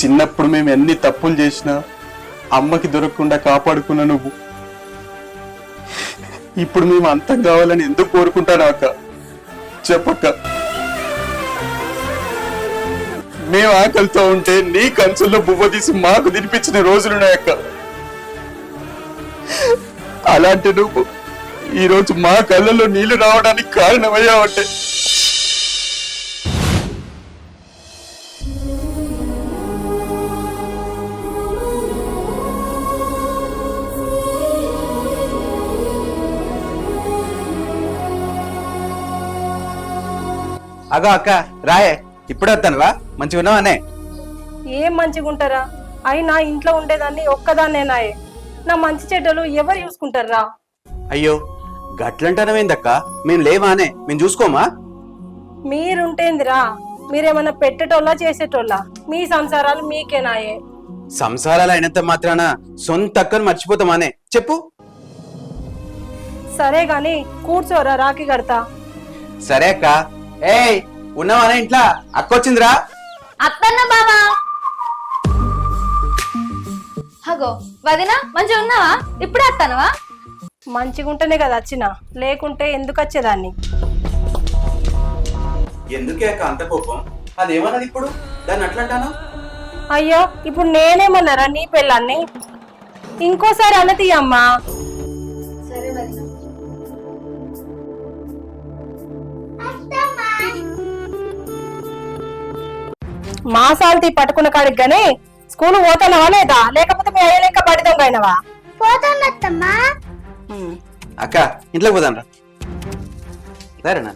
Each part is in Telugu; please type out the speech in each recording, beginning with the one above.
చిన్నప్పుడు మేము ఎన్ని తప్పులు చేసినా అమ్మకి దొరకకుండా కాపాడుకున్న నువ్వు ఇప్పుడు మేము అంతం కావాలని ఎందుకు కోరుకుంటాను అక్క? చెప్పక్క. మేము ఆకలితో ఉంటే నీ కంచుల్లో బువ్వ తీసి మాకు తినిపించిన రోజులున్నాయక్క. అలాంటి నువ్వు ఈరోజు మా కళ్ళల్లో నీళ్లు రావడానికి కారణమయ్యావంటే అగో అక్క రాయే, ఇప్పుడే వస్తానువా? మంచిగా ఉన్నావానే? ఏం మంచిగా ఉంటారా? అయినా ఇంట్లో ఉండేదాన్ని ఒక్కదాన్నేనాయే. నా మంచి చెడ్డలు ఎవరు చూసుకుంటారా? అయ్యో గట్లంటానవేందక్క? మేము లేవానే, మేము చూసుకోమా? మీరుంటేందిరా? మీరేమన్నా పెట్టేటోళ్ళ చేసేటోళ్ళ? మీ సంసారాలు మీకేనాయే. సంసారాలు అయినంత మాత్రాన సొంత అక్కను మర్చిపోతామానే? చెప్పు. సరే గాని కూర్చోరా, రాఖీ కడతా. సరే అక్క. ఏయ్ ఉన్నావానే ఇంట్లో? అక్క వచ్చిందిరా. అత్తన్న బావా. హగో వదినా, మంచిగా ఉన్నావా? ఇప్పుడే వస్తానవా? మంచిగా ఉంటేనే కదా వచ్చిన, లేకుంటే ఎందుకు వచ్చేదాన్ని? ఎందుకే అక్క అంత కోపం? అదేమన్నది ఇప్పుడు? దాన్ని అట్లంటాను? అయ్యో ఇప్పుడు నేనేమన్నారా నీ పెళ్ళాన్ని? ఇంకోసారి అన్నది అమ్మా. సరే వదినా. మా సాల్తీ పట్టుకున్న కాడికి గానీ స్కూల్ పోతానవా లేదా? లేకపోతే మీ అయ్య లెక్క బడి దొంగ అయినవా? పోతానత్తమ్మా. అక్క ఇంట్లోకి పోదాం రా. సరేనా?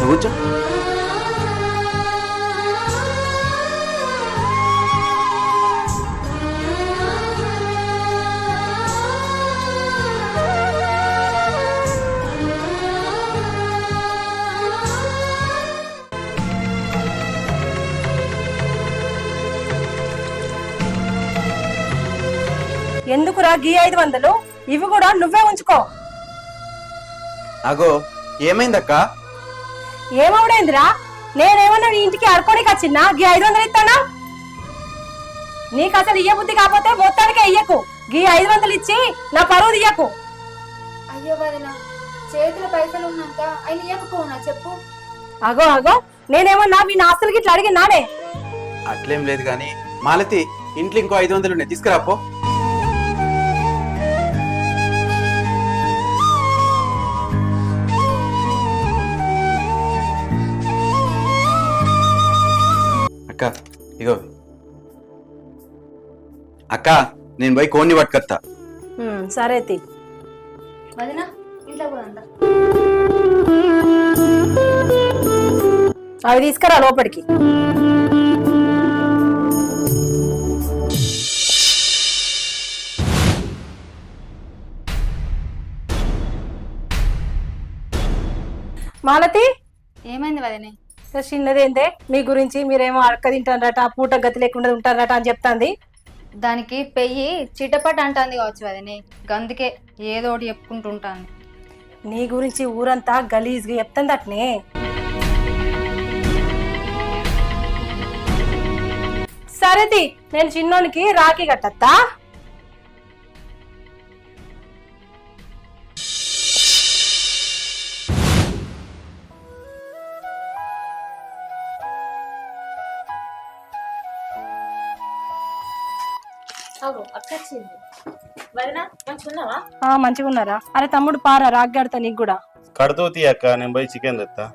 కూర్చో. ఎందుకురా గీ 500? ఇవి కూడా నువ్వే ఉంచుకో. అగో ఏమైందక్క? ఏమవుడేందిరా? నేనేమన్నా నీ ఇంటికి అడుకోనికి వచ్చిన్నా గీ 500 ఇస్తానా? నీకు అసలు ఇయ్య బుద్ధి కాకపోతే మొత్తానికే ఇయ్యకు. గీ 500 ఇచ్చి నా పరువు తీయకు. అయ్యో వదినా, చేతుల పైసలు ఉన్నాక ఆయన ఇయ్యకపోనా చెప్పు? అగో అగో, నేనేమన్నా మీ నాస్తులకి ఇట్లా అడిగినానే? అట్లేం లేదు గాని మాలతి, ఇంట్లో ఇంకో 500 ఉన్నాయి, తీసుకురాపో. అక్క ఇగో. అక్క నేను పోయి కోడిని పట్టుకొత్తా. సరే తి. వదినా ఇంట్లో పోదంట. అవి తీసుకురా లోపలికి. మాలతి, ఏమైంది వదినే? చిన్నదేందే మీ గురించి? మీరేమో అడక తింటారట, పూట గతి లేకుండా ఉంటారట అని చెప్తాంది. దానికి పెయ్యి చిటపట అంటాంది కావచ్చు వదినే, అందుకే ఏదో ఒకటి చెప్పుకుంటుంటాను. నీ గురించి ఊరంతా గలీజ్గా చెప్తాంది అట్నే. సరేది, నేను చిన్నోనికి రాఖీ కట్టత్తా. మంచిగా ఉన్నారా? అరే తమ్ముడు పారా, రాగ్గాడతా నీకు కూడా. కడుతూ తీ అక్క, నేను పోయి చికెన్ తెస్తా.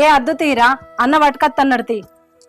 ఏ అద్దు తీరా, అన్న పట్టుకత్తన్నాడు తీ.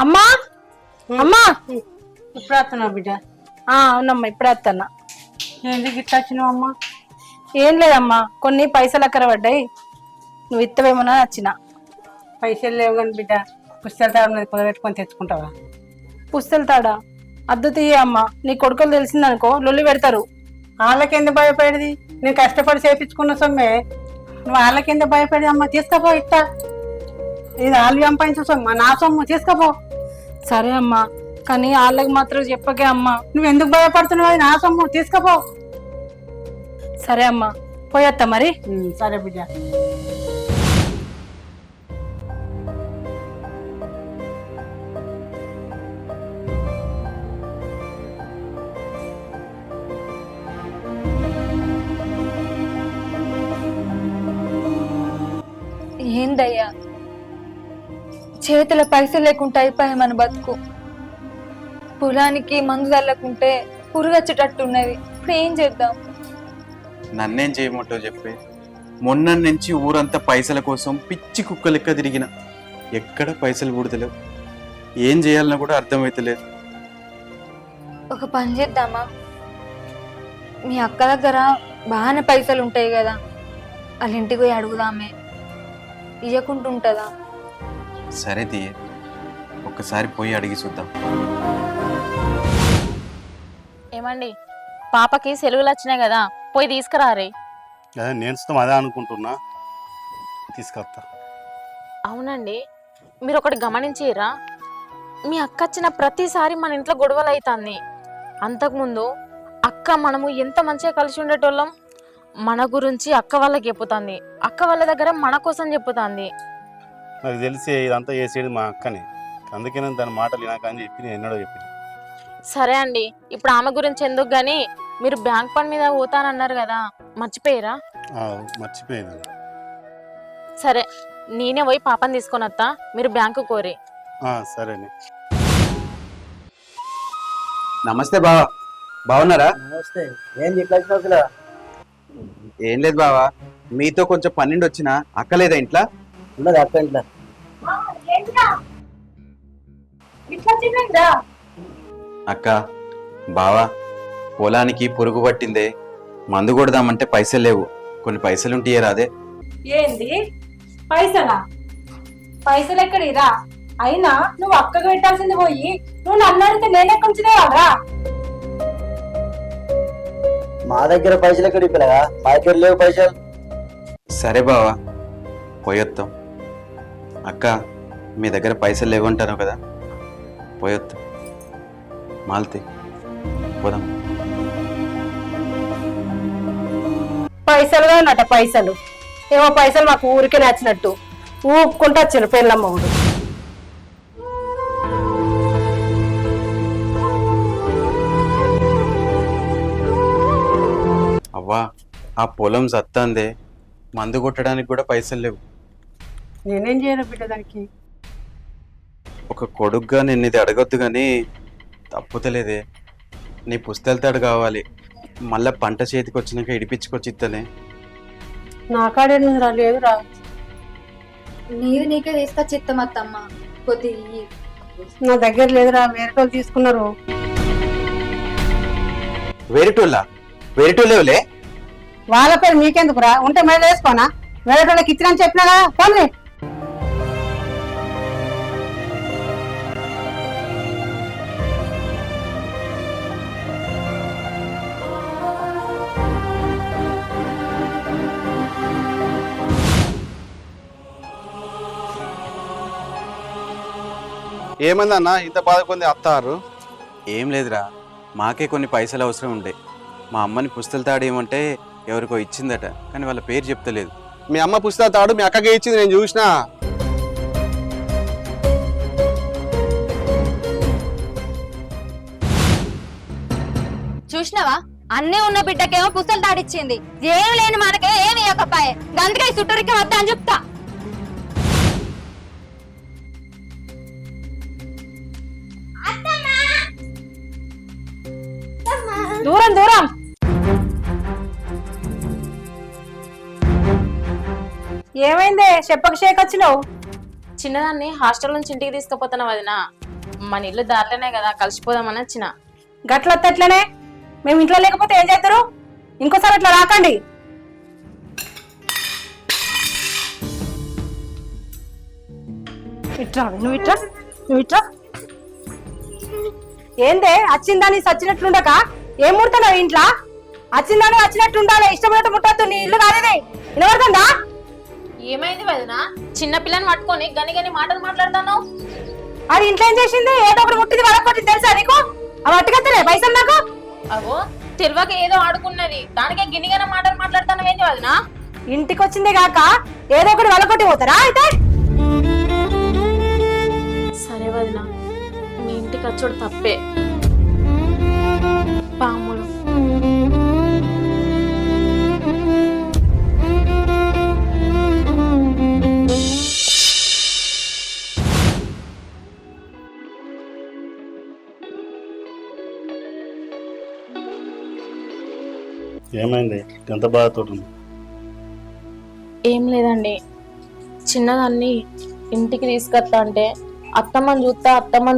అమ్మా అమ్మా ఇప్పుడు వస్తున్నావు బిడ్డ. అవునమ్మా ఇప్పుడే వస్తానా. ఎందుకు ఇట్లా వచ్చినావు అమ్మ? ఏం లేదమ్మా, కొన్ని పైసలు అక్కర పడ్డాయి, నువ్వు ఇత్తవేమోనా వచ్చిన. పైసలు లేవు కానీ బిడ్డ, పుస్తకాలు తాడు కుదబెట్టుకొని తెచ్చుకుంటావా? పుస్తలు తాడా? అద్దు తీయ అమ్మా, నీ కొడుకులు తెలిసిందనుకో లొల్లి పెడతారు. వాళ్ళకి ఎందుకు భయపడేది? నేను కష్టపడి చేపించుకున్న సొమ్మే, నువ్వు వాళ్ళకి ఎందుకు భయపడేది అమ్మ? తీసుకపో ఇట్లా, ఇది వాళ్ళు సంపాదించిన సొమ్ము, నా సొమ్ము తీసుకపో. సరే అమ్మా, కానీ వాళ్ళకి మాత్రం చెప్పకే అమ్మా. నువ్వు ఎందుకు భయపడుతున్నావు? అది నా సొమ్ము, తీసుకపో. సరే అమ్మా, పోయేత్తా మరి. సరే బిడ్డ. ఏందయ్యా, చేతిలో పైసలు లేకుంటే అయిపోయాయి మన బతుకు. పొలానికి మందు చల్లకుంటే పురుగచ్చేటట్టున్నది. ఇప్పుడు ఏం చేద్దాం? నన్నేం చేయమంటావు చెప్పే? మొన్న నుంచి ఊరంతా పైసల కోసం పిచ్చి కుక్క లెక్క తిరిగిన, ఎక్కడ పైసలు పుడతలేవు. ఏం చేయాలన్నా కూడా అర్థమైతలేదు. ఒక పని చేద్దామా? మీ అక్క దగ్గర బాగానే పైసలు ఉంటాయి కదా, వాళ్ళ ఇంటికి పోయి అడుగుదామే, ఇవ్వకుంటుంటుందా? సరే తీయ, ఒక్కసారి పోయి అడిగి చూద్దాం. ఏమండి, పాపకి సెలవులు వచ్చినాయి కదా, పోయి తీసుకురారే. అదే నేను సుతం అదే అనుకుంటున్నా, తీసుకొస్తా. అవునండి, మీరు ఒకటి గమనించారా? మీ అక్క వచ్చిన ప్రతిసారి మన ఇంట్లో గొడవలు అవుతుంది. అంతకుముందు అక్క మనము ఎంత మంచిగా కలిసి ఉండేటోళ్ళం, మన గురించి అక్క వాళ్ళకి చెప్పుతుంది, అక్క వాళ్ళ దగ్గర మన కోసం చెప్పుతుంది. నాకు తెలిసి ఇదంతా చేసేది మా అక్కనే, అందుకే నేను దాని మాటలు వినాకని చెప్పి నేను ఎన్నడో చెప్పిన. సరే అండి, ఇప్పుడు ఆమె గురించి ఎందుకు గానీ, మీరు బ్యాంక్ పని మీద పోతానన్నారు కదా, మర్చిపోయారా? మర్చిపోయింది. సరే, నేనే పోయి పాపని తీసుకొని వస్తా, మీరు బ్యాంకు కోరి. సరేనే. నమస్తే బావా, బాగున్నారా? నమస్తే. ఏం చెప్పాల్సిన ఏం లేదు బావా, మీతో కొంచెం పన్నెండు వచ్చిన. అక్కలేదా ఇంట్లో? ఉన్నది అక్క ఇంట్లో. అక్క, బావా, పొలానికి పురుగు పట్టిందే, మందు కొడదామంటే పైసలు లేవు, కొన్ని పైసలు ఉంటే రాదే? ఏంది పైసలా? పైసలు ఎక్కడిరా? అయినా నువ్వు అక్కకు పెట్టాల్సింది పోయి నువ్వు నన్ను అడిగితే నేనెక్కడి నుంచి తేవాలరా? మా దగ్గర పైసలు ఎక్కడ ఇప్పలేగా, మా దగ్గర లేవు పైసలు. సరే బావా, పోయొత్తాం. అక్క, మీ దగ్గర పైసలు లేవంటాను కదా, పోయొత్తాం. మాల్తి, పోదాం. పైసలు కానట పైసలు, ఏమో పైసలు మాకు ఊరికే నచ్చినట్టు ఊపుకుంటూ వచ్చాను పెళ్ళమ్మవుడు. అవ్వా, ఆ పొలం సత్తాందే, మందు కొట్టడానికి కూడా పైసలు లేవు. నేనేం చేయను బిడ్డ దానికి? ఒక కొడుగ్గా నేను ఇది అడగొద్దు కానీ తప్పుతలేదే. నీ పుస్తెలతాడు కావాలి, మళ్ళా పంట చేతికి వచ్చినాక ఇడిపించుకొచ్చి ఇస్తలే. నా కాడే లేదురా. నీది నీకే తీసుకొచ్చి ఇత్తమత్తమ్మ, కొద్దిగా నా దగ్గర లేదురా, వేరే వాళ్ళు తీసుకున్నారు. వేరేటోళ్ళేవులే. వాళ్ళ పేరు మీకెందుకురా? ఉంటే మేలు వేసుకోనా? వేరే వాళ్ళకి ఇచ్చినని చెప్పినా కదా. పోనీ. ఏమైందన్నా ఇంత బాధకుంది అత్తారు? ఏం లేదురా, మాకే కొన్ని పైసలు అవసరం ఉండే. మా అమ్మని పుస్తెలతాడు ఏమంటే ఎవరికో ఇచ్చిందట, కానీ వాళ్ళ పేరు చెప్తలేదు. మీ అమ్మ పుస్తకాలు తాడు మీ అక్కకే ఇచ్చింది, నేను చూసినా. చూసినావా? అన్నీ ఉన్న బిడ్డకేమో పుస్తలు తాడిచ్చింది, ఏం లేని మనకే ఏమి ఇవ్వకపాయే. గందుకే చుట్టూరికి వద్దా అని చెప్తా. దూరం దూరం. ఏమైందే చెప్పక షేక్ వచ్చినావు? చిన్నదాన్ని హాస్టల్ నుంచి ఇంటికి తీసుకుపోతున్నా వదినా. మన ఇల్లు దారిలోనే కదా, కలిసిపోదామని వచ్చిన. గట్లొత్త ఎట్లనే? మేము ఇంట్లో లేకపోతే ఏం చేస్తారు? ఇంకోసారి అట్లా రాకండి. ఇట్రా నువ్వు, ఇట్రా. ఏందే వచ్చిందని సచ్చినట్లుండక ఏం ముడతావు ఇంట్లో? వచ్చిందని వచ్చినట్లుండాలి, ఇష్టమైనట్టు ముట్టద్దు. నీ ఇల్లు కాదేది, వినబడుతుందా? ఏమైంది వదినా? చిన్న పిల్లని పట్టుకొని గని గని మాటలు మాట్లాడతాను. అది ఇంట్లో ఏం చేసింది? ఏదో ఒకటి ముట్టింది, వరకొట్టింది తెలుసా నీకు? అవి అట్టుకెత్తలే పైసలు నాకు. అవో తెలివక ఏదో ఆడుకున్నది, దానికే గినిగన మాటలు మాట్లాడతాను. ఏంటి వదినా? ఇంటికి వచ్చిందే కాక ఏదో ఒకటి వలకొట్టి పోతారా అయితే? సరే వదినా, మీ ఇంటికి వచ్చాడు తప్పే. పాములు ఏమైంది ఎంత బాధతో? ఏం లేదండి, చిన్నదాన్ని ఇంటికి తీసుకొస్తా అంటే అత్తమ్మని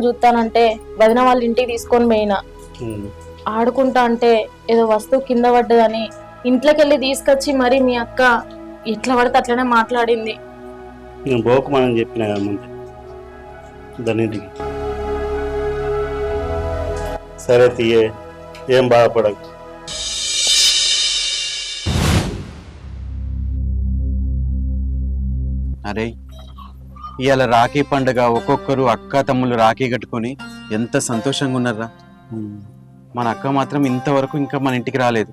చూస్తానంటే వదిన వాళ్ళ ఇంటికి తీసుకొని పోయినా. ఆడుకుంటా అంటే ఏదో వస్తువు కింద పడ్డదని ఇంట్లోకి వెళ్ళి తీసుకొచ్చి మరి మీ అక్క ఎట్లా పడితే అట్లనే మాట్లాడింది. నేను పోకుమని చెప్పిన కదా ముందు దాన్నింటికి. సరే తీయే, ఏం బాధపడకు. అరే ఇవాళ రాఖీ పండుగ, ఒక్కొక్కరు అక్క తమ్ముళ్ళు రాఖీ కట్టుకొని ఎంత సంతోషంగా ఉన్నారా. మన అక్క మాత్రం ఇంతవరకు ఇంకా మన ఇంటికి రాలేదు.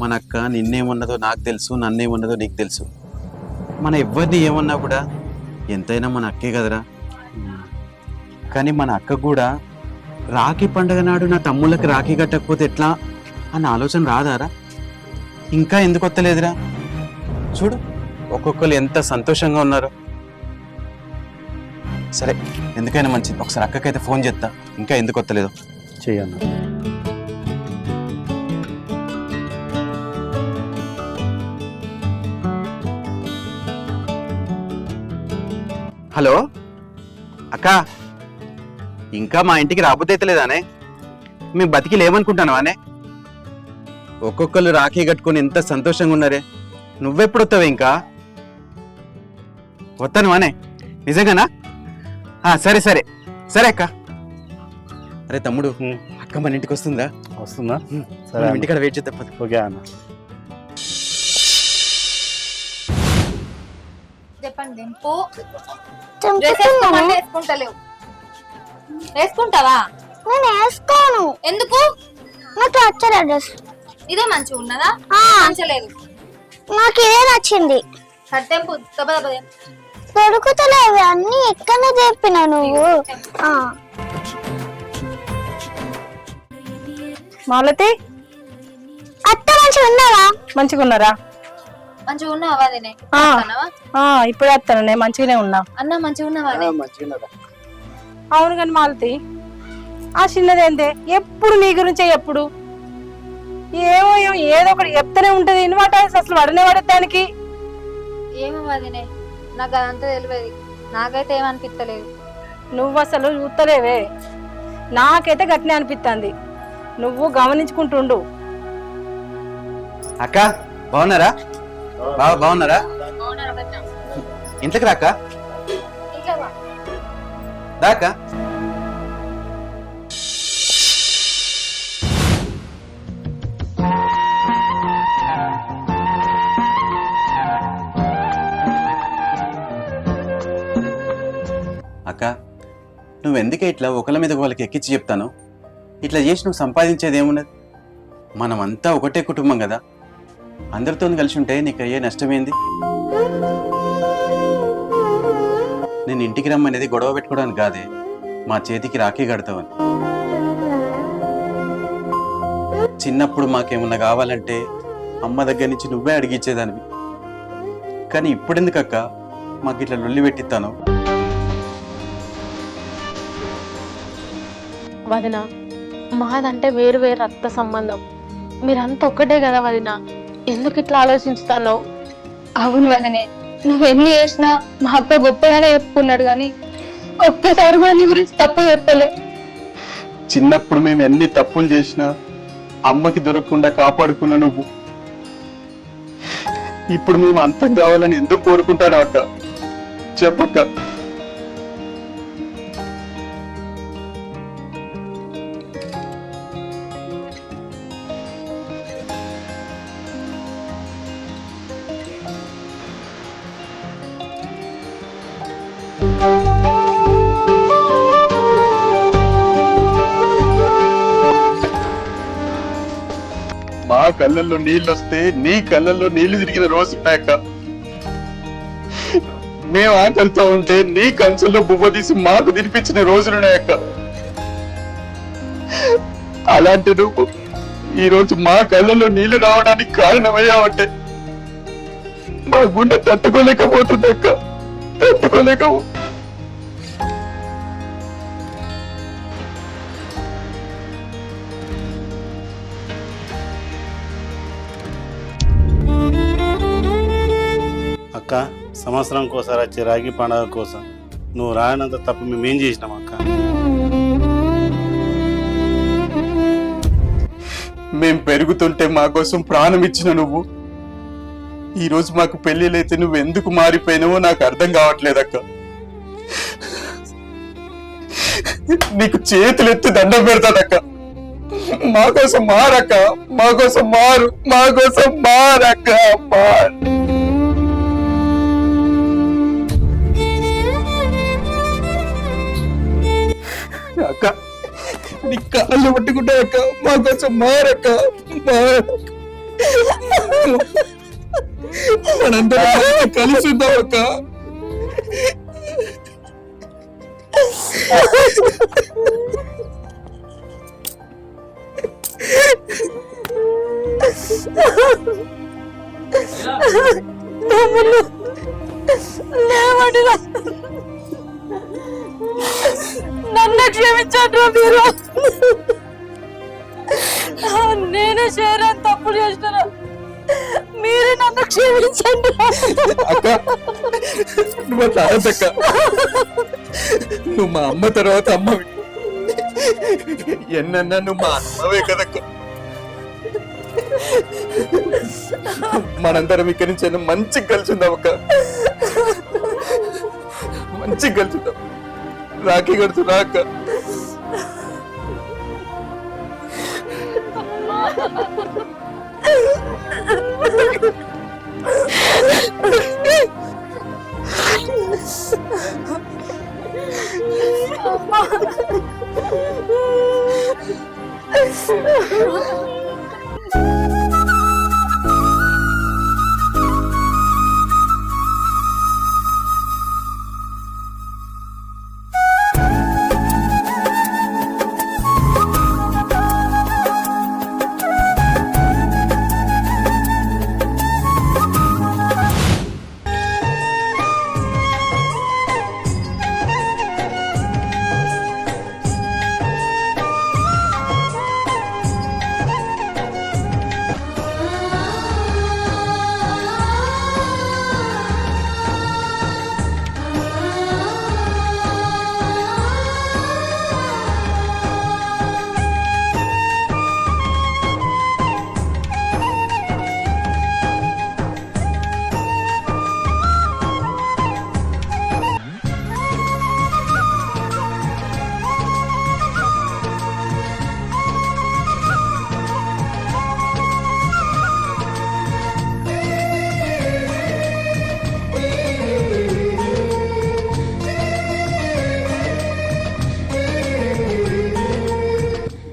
మన అక్క నిన్నేమన్నదో నాకు తెలుసు, నన్నేమన్నదో నీకు తెలుసు. మన ఎవరిని ఏమన్నా కూడా ఎంతైనా మన అక్కే కదరా. కానీ మన అక్క కూడా రాఖీ పండుగ నాడు నా తమ్ముళ్ళకి రాఖీ కట్టకపోతే ఎట్లా అన్న ఆలోచన రాదారా? ఇంకా ఎందుకు వస్తలేదురా? చూడు ఒక్కొక్కరు ఎంత సంతోషంగా ఉన్నారు. సరే ఎందుకైనా మంచిది, ఒకసారి అక్కకైతే ఫోన్ చేస్తా, ఇంకా ఎందుకు వస్తలేదు చెయ్యన్న. హలో అక్క, ఇంకా మా ఇంటికి రాబోతే లేదానే? మేము బతికి లేవనుకుంటాను అనే. ఒక్కొక్కరు రాఖీ కట్టుకొని ఎంత సంతోషంగా ఉన్నారే. నువ్వెప్పుడు వస్తావే? ఇంకా వస్తాను అనే, నిజంగానా? సరే సరే సరే అక్క. అరే తమ్ముడు, అక్క మన ఇంటికి వస్తుందా? వస్తుందా? సరే ఇంటికాడ వెయిట్ చేద్దాం. ఓకే అన్న. చెప్పండి. వేసుకుంటలేవు, వేసుకుంటావా? నేను వేసుకోను. ఎందుకు? నాకు నచ్చలే డ్రెస్. ఇదే మంచిగా ఉన్నదా? మంచలేదు, నాకు ఇదే నచ్చింది. కట్టెంపు దొరుకుతలేవు అన్ని, ఎక్కడ చెప్పినా నువ్వు? మాలతి, అత్త మంచిగా ఉన్నారా? మంచిగా ఉన్నారా? మంచిగా ఉన్నావా? ఇప్పుడే వస్తాను, నేను మంచిగానే ఉన్నా. అన్న మంచిగా ఉన్నావా? అవును కానీ మాలతి, ఆ చిన్నదేందే ఎప్పుడు నీ గురించే, ఎప్పుడు ఏమో ఏదో ఒకటి చెప్తానే ఉంటది. ఇన్వర్టర్స్ అసలు పడనే పడేదానికి. ఏమో వదినే, నాకు అదంతా తెలియదు. నాకైతే ఏమనిపిస్తలేదు. నువ్వు అసలు చూస్తలేవే, నాకైతే గట్టినే అనిపిస్తుంది. నువ్వు గమనించుకుంటుండు. అక్క బాగున్నారా? బాగున్నారా? ఇంట్లోకి రాక దాకా. అక్క నువ్వెందుకే ఇట్లా ఒకళ్ళ మీద వాళ్ళకి ఎక్కించి చెప్తాను? ఇట్లా చేసి నువ్వు సంపాదించేది ఏమున్నది? మనమంతా ఒకటే కుటుంబం కదా, అందరితో కలిసి ఉంటే నీకు అయ్యే నష్టమేంది? నేను ఇంటికి రమ్మనేది గొడవ పెట్టుకోవడానికి కాదే, మా చేతికి రాఖీ కడతావని. చిన్నప్పుడు మాకేమన్నా కావాలంటే అమ్మ దగ్గర నుంచి నువ్వే అడిగిచ్చేదానివి. కానీ ఇప్పుడెందుకు అక్క మాకు ఇట్లా లొల్లి పెట్టిస్తాను? వదిన, మాదంటే వేరు వేరు రక్త సంబంధం, మీరంతా ఒక్కటే కదా వదిన, ఎందుకు ఇట్లా ఆలోచిస్తాను? అవును వదనే, నువ్వు ఎన్ని చేసినా మా అక్క గొప్పగానే చెప్పుకున్నాడు కానీ ఒక్కసారి కూడా నీ గురించి తప్పు చెప్పలే. చిన్నప్పుడు మేము ఎన్ని తప్పులు చేసినా అమ్మకి దొరకకుండా కాపాడుకున్నా నువ్వు. ఇప్పుడు మేము అంతం కావాలని ఎందుకు కోరుకుంటాను అక్క? చెప్పక్క. మా కళ్ళల్లో నీళ్ళు వస్తే నీ కళ్ళల్లో నీళ్లు తిరిగిన రోజు ఉన్నాయక్క. మేము ఆకలితో ఉంటే నీ కంచుల్లో బువ్వ తీసి మాకు తినిపించిన రోజులున్నాయక్క. అలాంటి నువ్వు ఈ రోజు మా కళ్ళల్లో నీళ్లు రావడానికి కారణమయ్యావంటే మా గుండె తట్టుకోలేకపోతుంది అక్క, తట్టుకోలేక. అక్క, సంవత్సరానికి ఒకసారి వచ్చే రాగి పండుగ కోసం నువ్వు రాయనంత తప్పు మేమేం చేసినాం అక్క? మేం పెరుగుతుంటే మా కోసం ప్రాణం ఇచ్చిన నువ్వు ఈ రోజు మాకు పెళ్లిలైతే నువ్వు ఎందుకు మారిపోయినావో నాకు అర్థం కావట్లేదక్క. నీకు చేతులెత్తి దండం పెడతానక్క. మా కోసం మారక్క, మా కోసం మారు, మా కోసం మారక్క, మారు. అక్క నీ కాళ్ళు పట్టుకుంటా అక్క, మా కోసం మారక్క, మనందరం కలిసి ఉందాం అక్క. నన్ను క్షమించండి మీరు. నేను చేయలేని తప్పులు చేసిన మీరే నన్ను క్షమించండి. అక్క నువ్వు అట్లా అనద్దక్క. నువ్వు మా అమ్మ తర్వాత అమ్మవి. ఎన్నన్నా నువ్వు మా అమ్మవే కదక్క. మనందరం ఇక్కడి నుంచి మంచిగా కలిసి ఉందాం అక్క, మంచిగా కలిసి ఉందాం. రాఖీ కడుతున్నా అక్క.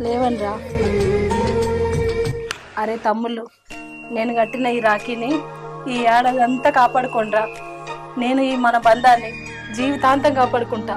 లేవన్రా. అరే తమ్ముళ్ళు, నేను కట్టిన ఈ రాఖీని ఈ ఏడాది అంతా కాపాడుకోండ్రా. నేను ఈ మన బంధాన్ని జీవితాంతం కాపాడుకుంటా.